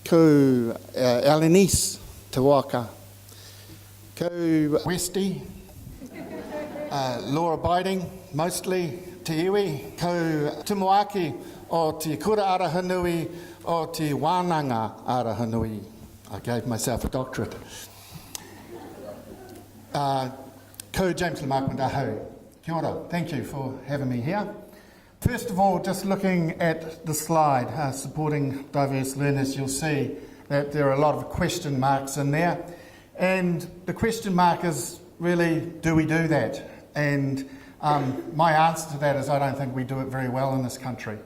Ko Alanis te waka. Ko Westy, law-abiding, mostly te iwi. Ko Tumuaki o te kura arahanui o te wānanga arahanui. I gave myself a doctorate. Ko James Marquand ahau. Kia ora. Thank you for having me here. First of all, just looking at the slide, supporting diverse learners, you'll see that there are a lot of question marks in there. And the question mark is really, do we do that? And my answer to that is I don't think we do it very well in this country.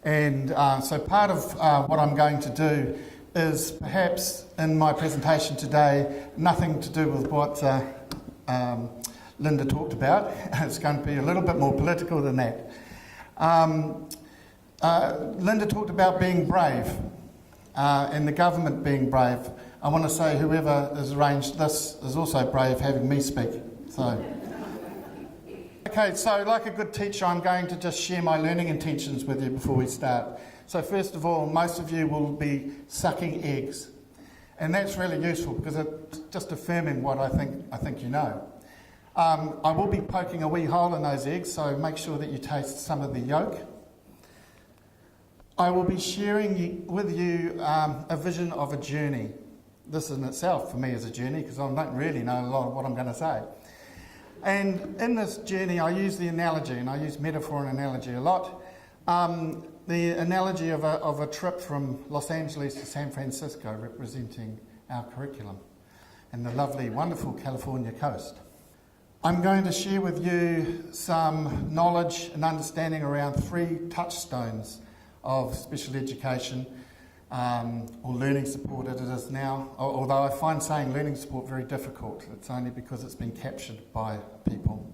And so part of what I'm going to do is perhaps in my presentation today, nothing to do with what Linda talked about. It's going to be a little bit more political than that. Linda talked about being brave and the government being brave. I want to say whoever has arranged this is also brave having me speak. Okay, so like a good teacher, I'm going to just share my learning intentions with you before we start. So first of all, most of you will be sucking eggs. And that's really useful because it's just affirming what I think you know. I will be poking a wee hole in those eggs, so make sure that you taste some of the yolk. I will be sharing with you a vision of a journey. This in itself for me is a journey because I don't really know a lot of what I'm going to say. And in this journey I use the analogy, and I use metaphor and analogy a lot. The analogy of a trip from Los Angeles to San Francisco representing our curriculum and the lovely, wonderful California coast. I'm going to share with you some knowledge and understanding around 3 touchstones of special education, or learning support as it is now, although I find saying learning support very difficult. It's only because it's been captured by people.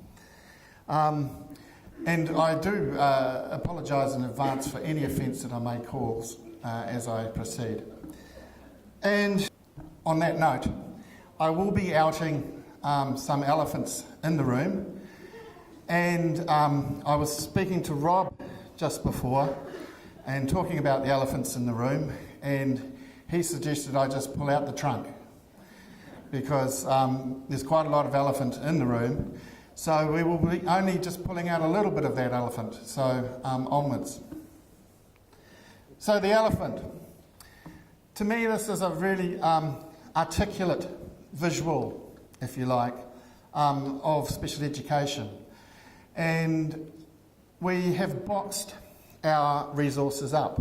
And I do apologise in advance for any offence that I may cause as I proceed. And on that note, I will be outing some elephants in the room, and I was speaking to Rob just before and talking about the elephants in the room, and he suggested I just pull out the trunk because there's quite a lot of elephant in the room, so we will be only just pulling out a little bit of that elephant, so onwards. So the elephant. To me this is a really articulate visual, if you like, of special education. And we have boxed our resources up.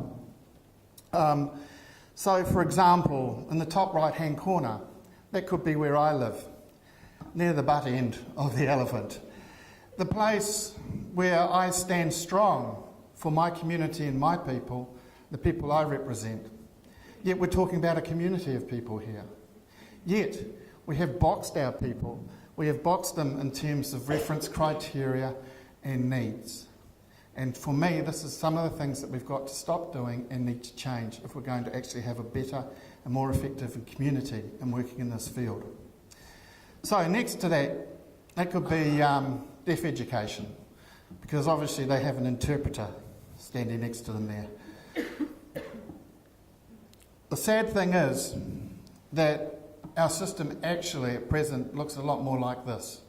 So for example, in the top right hand corner, that could be where I live, near the butt end of the elephant. The place where I stand strong for my community and my people, the people I represent. Yet we're talking about a community of people here. Yet we have boxed our people. We have boxed them in terms of reference criteria and needs. And for me, this is some of the things that we've got to stop doing and need to change if we're going to actually have a better and more effective community in working in this field. So next to that, that could be deaf education, because obviously they have an interpreter standing next to them there. The sad thing is that our system actually at present looks a lot more like this.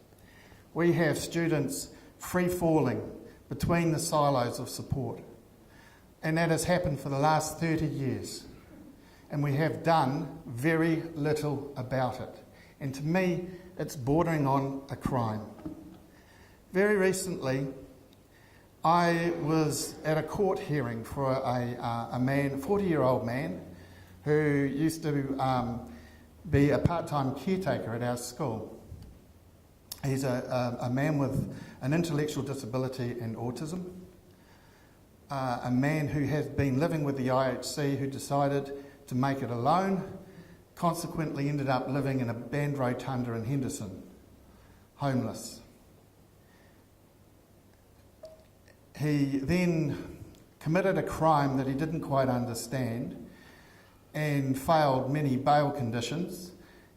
We have students free-falling between the silos of support. And that has happened for the last 30 years. And we have done very little about it. And to me, it's bordering on a crime. Very recently, I was at a court hearing for a man, a 40-year-old man, who used to be a part-time caretaker at our school. He's a man with an intellectual disability and autism, a man who has been living with the IHC, who decided to make it alone, consequently ended up living in a band rotunda in Henderson, homeless. He then committed a crime that he didn't quite understand and failed many bail conditions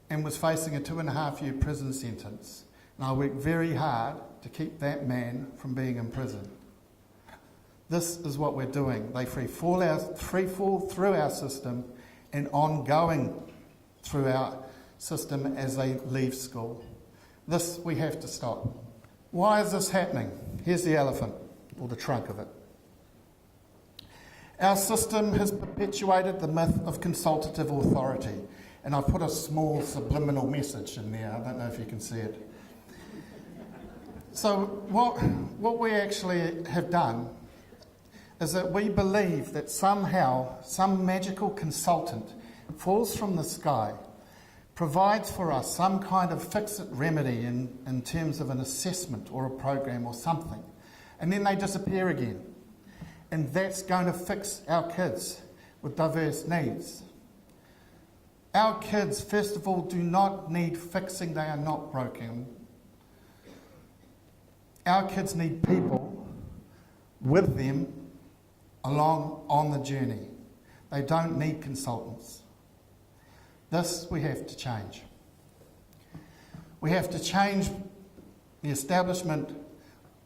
and was facing a 2.5-year prison sentence. And I worked very hard to keep that man from being in prison. This is what we're doing. They free fall through our system and ongoing through our system as they leave school. This we have to stop. Why is this happening? Here's the elephant, or the trunk of it. Our system has perpetuated the myth of consultative authority, and I've put a small subliminal message in there. I don't know if you can see it. So what we actually have done is that we believe that somehow some magical consultant falls from the sky, provides for us some kind of fix-it remedy in terms of an assessment or a program or something, and then they disappear again. And that's going to fix our kids with diverse needs. Our kids, first of all, do not need fixing. They are not broken. Our kids need people with them along on the journey. They don't need consultants. This we have to change. We have to change the establishment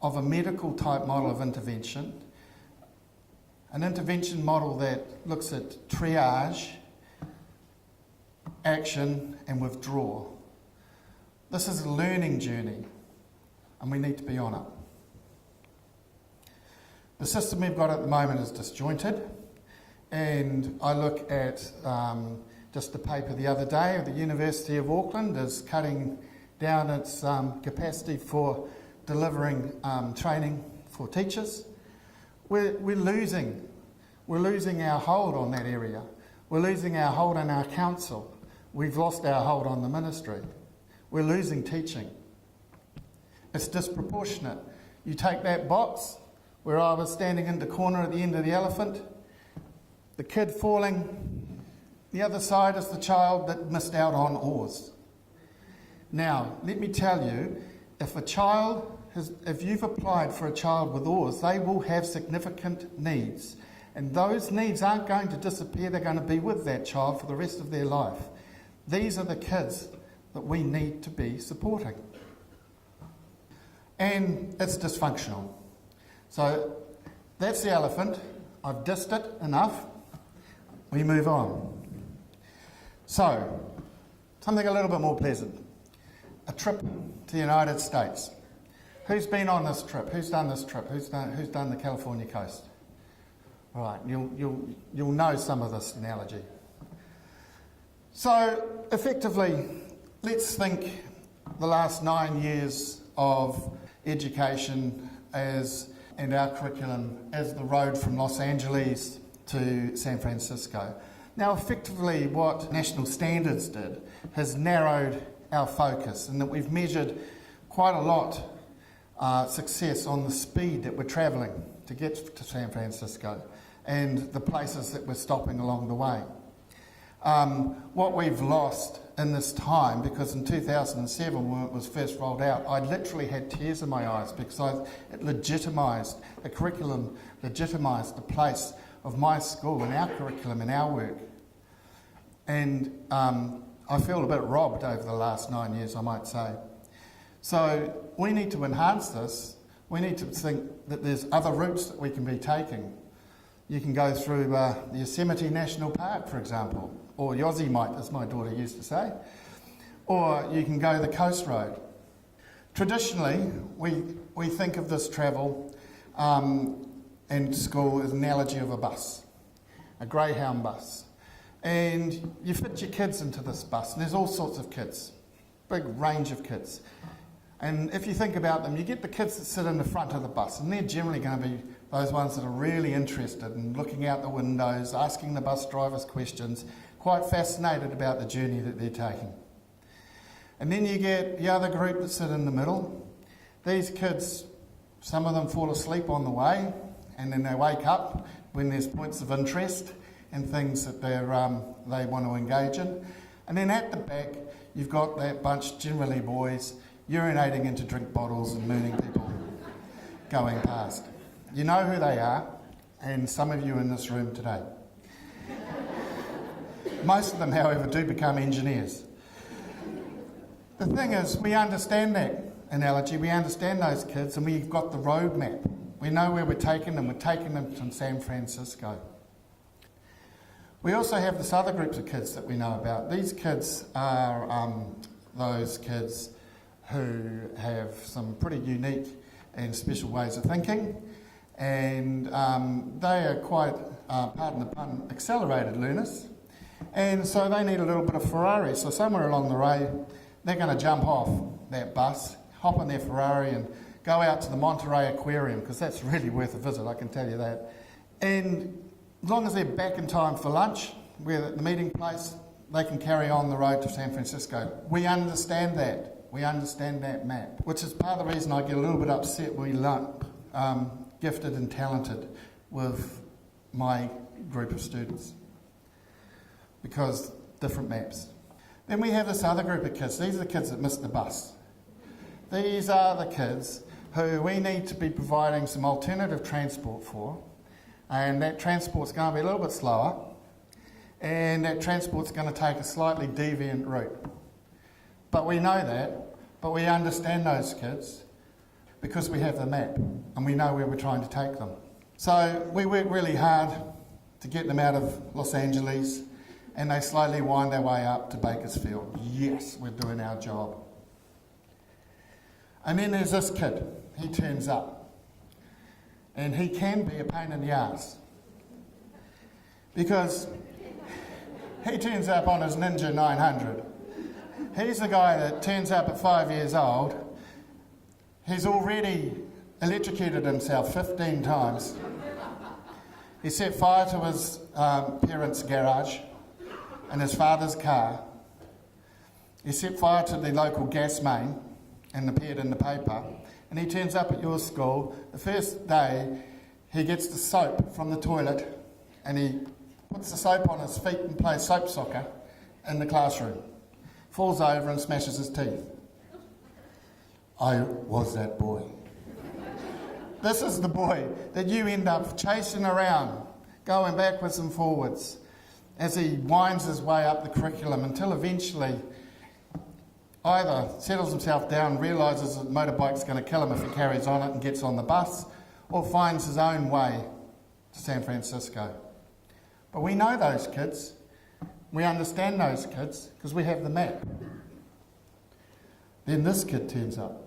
of a medical type model of intervention, an intervention model that looks at triage, action and withdrawal. This is a learning journey and we need to be on it. The system we've got at the moment is disjointed, and I look at just the paper the other day of the University of Auckland is cutting down its capacity for delivering training for teachers. We're losing our hold on that area. We're losing our hold on our council. We've lost our hold on the ministry. We're losing teaching. It's disproportionate. You take that box where I was standing in the corner at the end of the elephant, the kid falling, the other side is the child that missed out on oars. Now, let me tell you, if you've applied for a child with oars, they will have significant needs. And those needs aren't going to disappear, they're going to be with that child for the rest of their life. These are the kids that we need to be supporting. And it's dysfunctional. So that's the elephant. I've dissed it enough. We move on. So, something a little bit more pleasant. A trip to the United States. Who's been on this trip? Who's done this trip? Who's done the California coast? All right, you'll know some of this analogy. So, effectively, let's think the last 9 years of education and our curriculum as the road from Los Angeles to San Francisco. Now, effectively, what national standards did has narrowed our focus, and that we've measured quite a lot success on the speed that we're travelling to get to San Francisco and the places that we're stopping along the way. What we've lost in this time, because in 2007 when it was first rolled out, I literally had tears in my eyes because it legitimised, the curriculum legitimised the place of my school and our curriculum and our work. And I feel a bit robbed over the last 9 years, I might say. So we need to enhance this. We need to think that there's other routes that we can be taking. You can go through the Yosemite National Park, for example, or Yosemite, as my daughter used to say, or you can go the Coast Road. Traditionally, we think of this travel in school as an analogy of a bus, a Greyhound bus. And you fit your kids into this bus, and there's all sorts of kids, big range of kids. And if you think about them, you get the kids that sit in the front of the bus, and they're generally going to be those ones that are really interested in looking out the windows, asking the bus drivers questions, quite fascinated about the journey that they're taking. And then you get the other group that sit in the middle. These kids, some of them fall asleep on the way, and then they wake up when there's points of interest and things that they want to engage in. And then at the back, you've got that bunch, generally boys, urinating into drink bottles and mooning people going past. You know who they are, and some of you in this room today. Most of them, however, do become engineers. The thing is, we understand that analogy, we understand those kids, and we've got the roadmap. We know where we're taking them to San Francisco. We also have this other groups of kids that we know about. These kids are those kids who have some pretty unique and special ways of thinking, and they are quite, pardon the pun, accelerated learners, and so they need a little bit of Ferrari. So somewhere along the way, they're going to jump off that bus, hop in their Ferrari and go out to the Monterey Aquarium, because that's really worth a visit, I can tell you that. And as long as they're back in time for lunch, we're at the meeting place, they can carry on the road to San Francisco. We understand that. We understand that map, which is part of the reason I get a little bit upset when we lump gifted and talented with my group of students, because different maps. Then we have this other group of kids. These are the kids that missed the bus. These are the kids who we need to be providing some alternative transport for, and that transport's going to be a little bit slower, and that transport's going to take a slightly deviant route. But we know that, but we understand those kids because we have the map and we know where we're trying to take them. So we work really hard to get them out of Los Angeles, and they slowly wind their way up to Bakersfield. Yes, we're doing our job. And then there's this kid. He turns up. And he can be a pain in the ass. Because he turns up on his Ninja 900. He's the guy that turns up at 5 years old. He's already electrocuted himself 15 times. He set fire to his parents' garage and his father's car. He set fire to the local gas main and appeared in the paper. And he turns up at your school. The first day, he gets the soap from the toilet and he puts the soap on his feet and plays soap soccer in the classroom. Falls over and smashes his teeth. I was that boy. This is the boy that you end up chasing around, going backwards and forwards, as he winds his way up the curriculum until eventually either settles himself down, realises that the motorbike's going to kill him if he carries on it and gets on the bus, or finds his own way to San Francisco. But we know those kids. We understand those kids because we have the map. Then this kid turns up.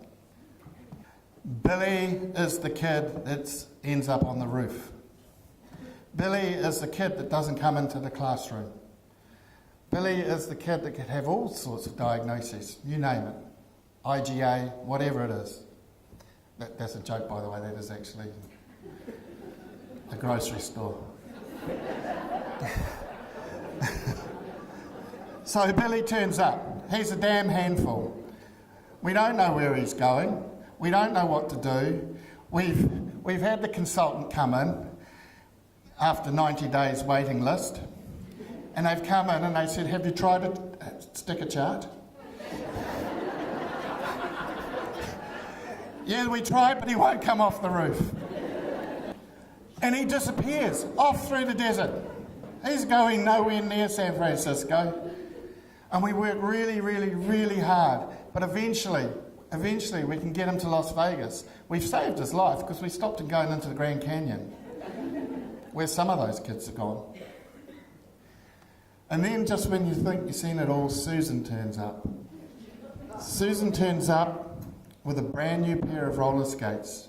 Billy is the kid that ends up on the roof. Billy is the kid that doesn't come into the classroom. Billy is the kid that could have all sorts of diagnoses, you name it. IgA, whatever it is. That's a joke, by the way, that is actually a grocery store. So Billy turns up. He's a damn handful. We don't know where he's going. We don't know what to do. We've had the consultant come in after 90 days waiting list, and they've come in and they said, have you tried a sticker chart? Yeah, we tried, but he won't come off the roof. And he disappears off through the desert. He's going nowhere near San Francisco. And we work really, really, really hard. But eventually we can get him to Las Vegas. We've saved his life because we stopped him going into the Grand Canyon, where some of those kids are gone. And then just when you think you've seen it all, Susan turns up. Susan turns up with a brand new pair of roller skates,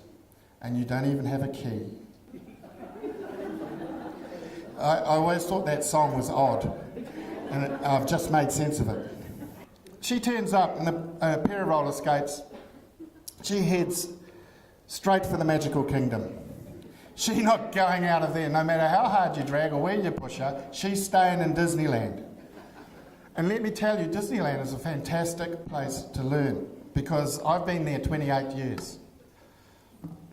and you don't even have a key. I always thought that song was odd, and I've just made sense of it. She turns up in a pair of roller skates. She heads straight for the magical kingdom. She's not going out of there, no matter how hard you drag or where you push her. She's staying in Disneyland. And let me tell you, Disneyland is a fantastic place to learn, because I've been there 28 years.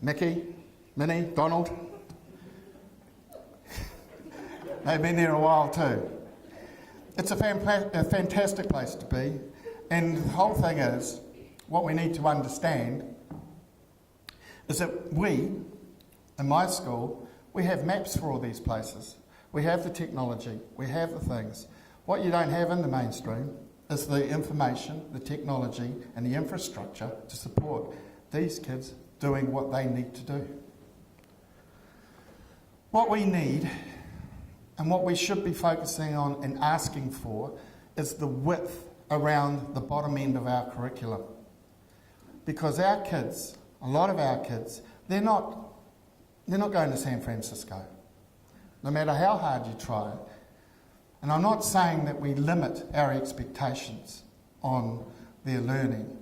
Mickey, Minnie, Donald, they've been there a while too. It's a fantastic place to be, and the whole thing is, what we need to understand is that we, in my school, we have maps for all these places. We have the technology, we have the things. What you don't have in the mainstream is the information, the technology, and the infrastructure to support these kids doing what they need to do. What we need And what we should be focusing on and asking for is the width around the bottom end of our curriculum. Because our kids, a lot of our kids, they're not going to San Francisco, no matter how hard you try. And I'm not saying that we limit our expectations on their learning,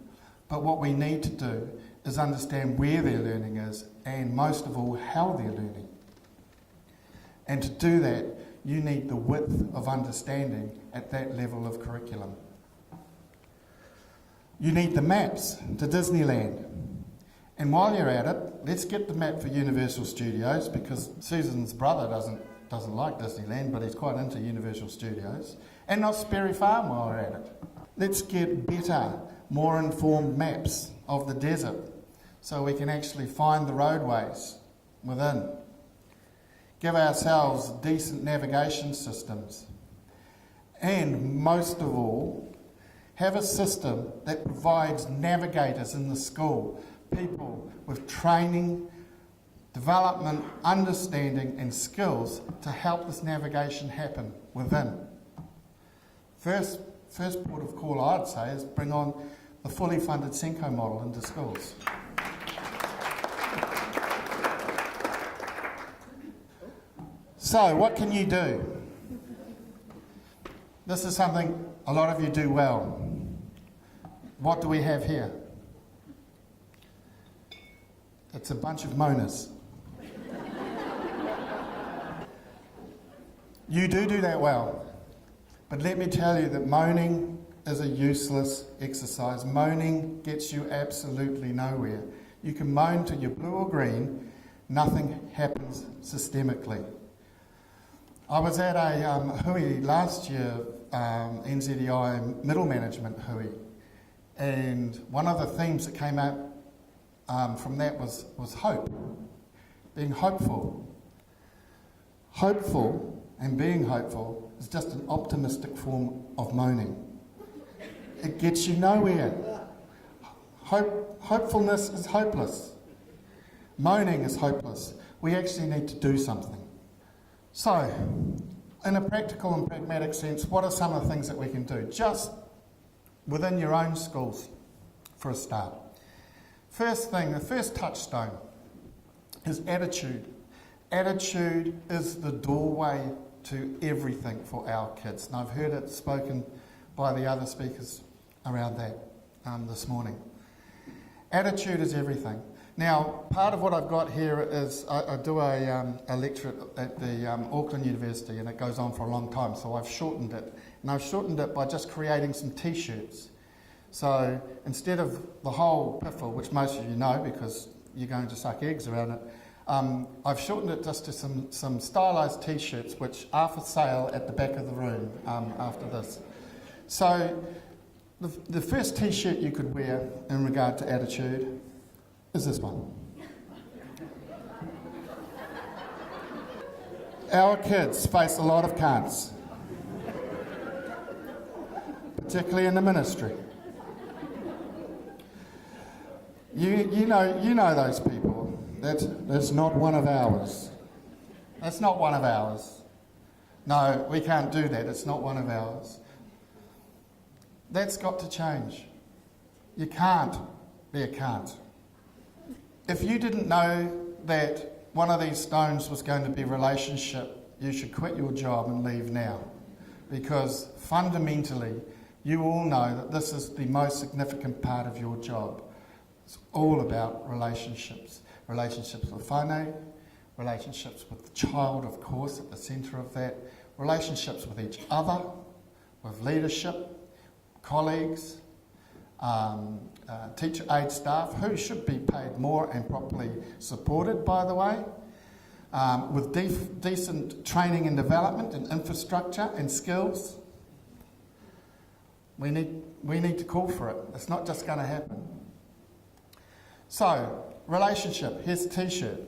but what we need to do is understand where their learning is, and most of all, how they're learning. And to do that, you need the width of understanding at that level of curriculum. You need the maps to Disneyland. And while you're at it, let's get the map for Universal Studios, because Susan's brother doesn't like Disneyland, but he's quite into Universal Studios. And Knott's Berry Farm while we're at it. Let's get better, more informed maps of the desert so we can actually find the roadways within. Give ourselves decent navigation systems. And most of all, have a system that provides navigators in the school, people with training, development, understanding and skills to help this navigation happen within. First port of call I'd say is bring on the fully funded Senko model into schools. So, what can you do? This is something a lot of you do well. What do we have here? It's a bunch of moaners. You do that well. But let me tell you that moaning is a useless exercise. Moaning gets you absolutely nowhere. You can moan till you're blue or green, nothing happens systemically. I was at a hui last year, NZEI middle management hui, and one of the themes that came out from that was hope, being hopeful. Hopeful and being hopeful is just an optimistic form of moaning. It gets you nowhere. Hopefulness is hopeless. Moaning is hopeless. We actually need to do something. So, in a practical and pragmatic sense, what are some of the things that we can do just within your own schools for a start? First thing, the first touchstone is attitude. Attitude is the doorway to everything for our kids. And I've heard it spoken by the other speakers around that this morning. Attitude is everything. Now, part of what I've got here is I do a lecture at the Auckland University, and it goes on for a long time, so I've shortened it. And I've shortened it by just creating some T-shirts. So instead of the whole piffle, which most of you know because you're going to suck eggs around it, I've shortened it just to some stylised T-shirts which are for sale at the back of the room after this. So the first T-shirt you could wear in regard to attitude is this one. Our kids face a lot of can'ts, particularly in the ministry. You know those people. That's not one of ours. That's not one of ours. No, we can't do that. It's not one of ours. That's got to change. You can't be a can't. If you didn't know that one of these stones was going to be relationship, you should quit your job and leave now. Because fundamentally, you all know that this is the most significant part of your job. It's all about relationships. Relationships with whānau, relationships with the child, of course, at the centre of that, relationships with each other, with leadership, colleagues, teacher aid staff, who should be paid more and properly supported, by the way, with decent training and development and infrastructure and skills. We need to call for it. It's not just going to happen. So, relationship, here's a T-shirt.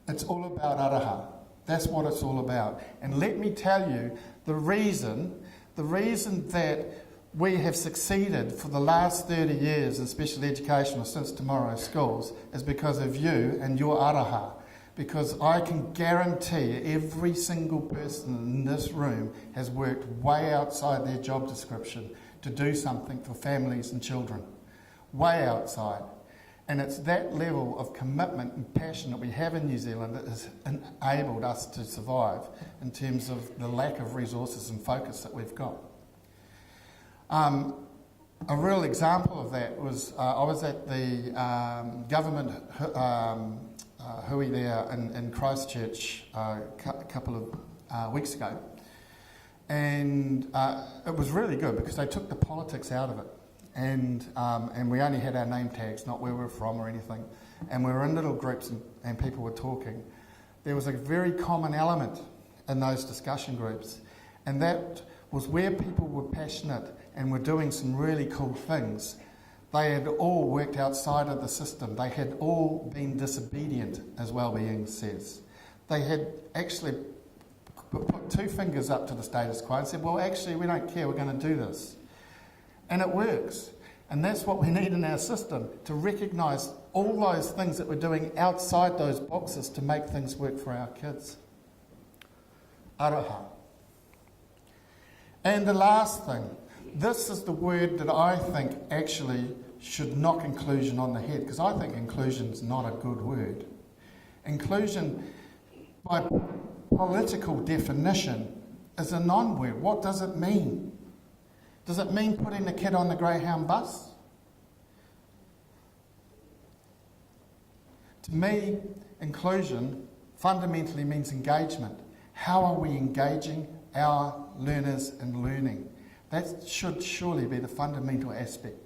It's all about araha. That's what it's all about. And let me tell you, the reason that we have succeeded for the last 30 years in special education, or since tomorrow's schools, is because of you and your araha. because I can guarantee every single person in this room has worked way outside their job description to do something for families and children. Way outside. And it's that level of commitment and passion that we have in New Zealand that has enabled us to survive in terms of the lack of resources and focus that we've got. A real example of that was I was at the government hui there in Christchurch a couple of weeks ago, and it was really good because they took the politics out of it, and we only had our name tags, not where we were from or anything, and we were in little groups and people were talking. There was a very common element in those discussion groups, and that was where people were passionate and were doing some really cool things. They had all worked outside of the system. They had all been disobedient, as well-being says. They had actually put two fingers up to the status quo and said, well, actually, we don't care, we're going to do this. And it works. And that's what we need in our system, to recognise all those things that we're doing outside those boxes to make things work for our kids. Aroha. And the last thing, this is the word that I think actually should knock inclusion on the head, because I think inclusion is not a good word. Inclusion, by political definition, is a non-word. What does it mean? Does it mean putting the kid on the Greyhound bus? To me, inclusion fundamentally means engagement. How are we engaging our learners in learning? That should surely be the fundamental aspect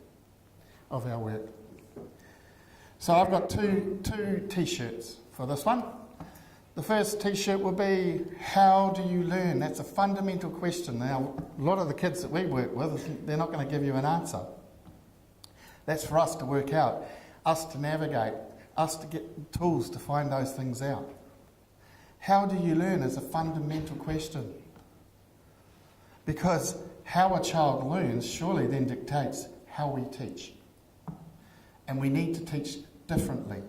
of our work. So I've got two T-shirts for this one. The first T-shirt will be, how do you learn? That's a fundamental question. Now, a lot of the kids that we work with, they're not going to give you an answer. That's for us to work out, us to navigate, us to get tools to find those things out. How do you learn is a fundamental question. Because how a child learns surely then dictates how we teach. And we need to teach differently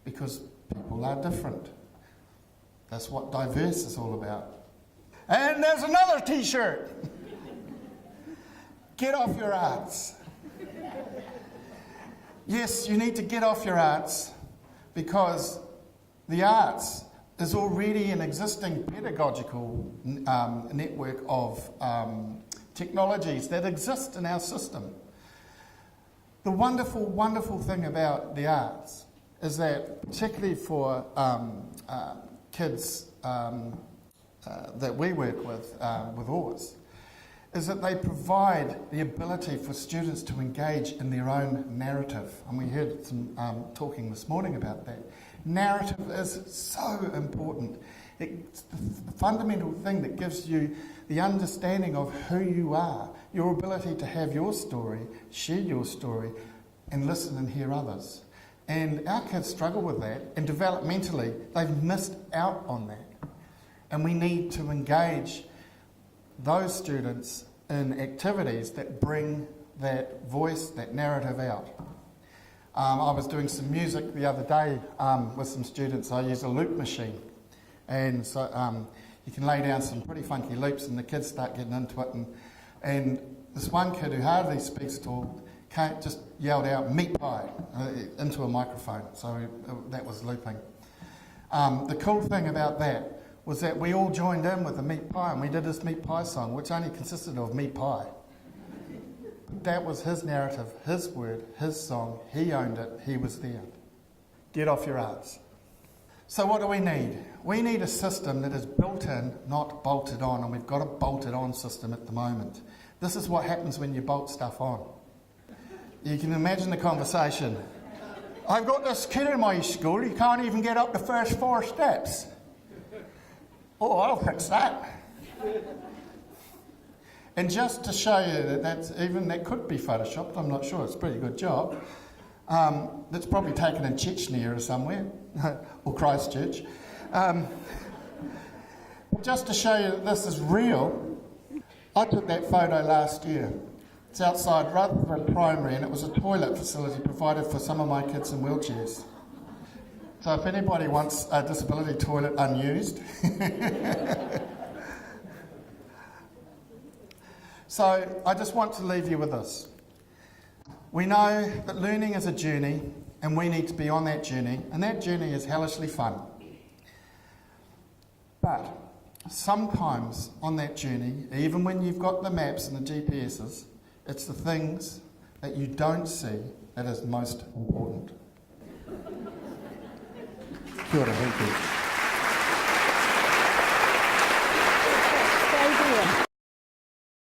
because people are different. That's what diverse is all about. And there's another T-shirt. Get off your arts. Yes, you need to get off your arts because the arts is already an existing pedagogical network of technologies that exist in our system. The wonderful, wonderful thing about the arts is that, particularly for kids that we work with OARS, is that they provide the ability for students to engage in their own narrative. And we heard some talking this morning about that. Narrative is so important. It's the fundamental thing that gives you the understanding of who you are, your ability to have your story, share your story, and listen and hear others. And our kids struggle with that, and developmentally, they've missed out on that. And we need to engage those students in activities that bring that voice, that narrative out. I was doing some music the other day with some students. I used a loop machine. And so you can lay down some pretty funky loops and the kids start getting into it. And this one kid who hardly speaks at all just yelled out, meat pie, into a microphone. So that was looping. The cool thing about that was that we all joined in with the meat pie and we did this meat pie song, which only consisted of meat pie. That was his narrative, his word, his song. He owned it. He was there. Get off your arts. So what do we need? We need a system that is built in, not bolted on, and we've got a bolted on system at the moment. This is what happens when you bolt stuff on. You can imagine the conversation. I've got this kid in my school, he can't even get up the first 4 steps. Oh, I'll fix that. And just to show you that could be photoshopped, I'm not sure, it's a pretty good job. That's probably taken in Chechnya or somewhere, or Christchurch. Just to show you that this is real, I took that photo last year. It's outside Rutherford Primary, and it was a toilet facility provided for some of my kids in wheelchairs. So if anybody wants a disability toilet unused. So I just want to leave you with this. We know that learning is a journey and we need to be on that journey, and that journey is hellishly fun. But sometimes on that journey, even when you've got the maps and the GPSs, it's the things that you don't see that is most important. Kia ora, thank you.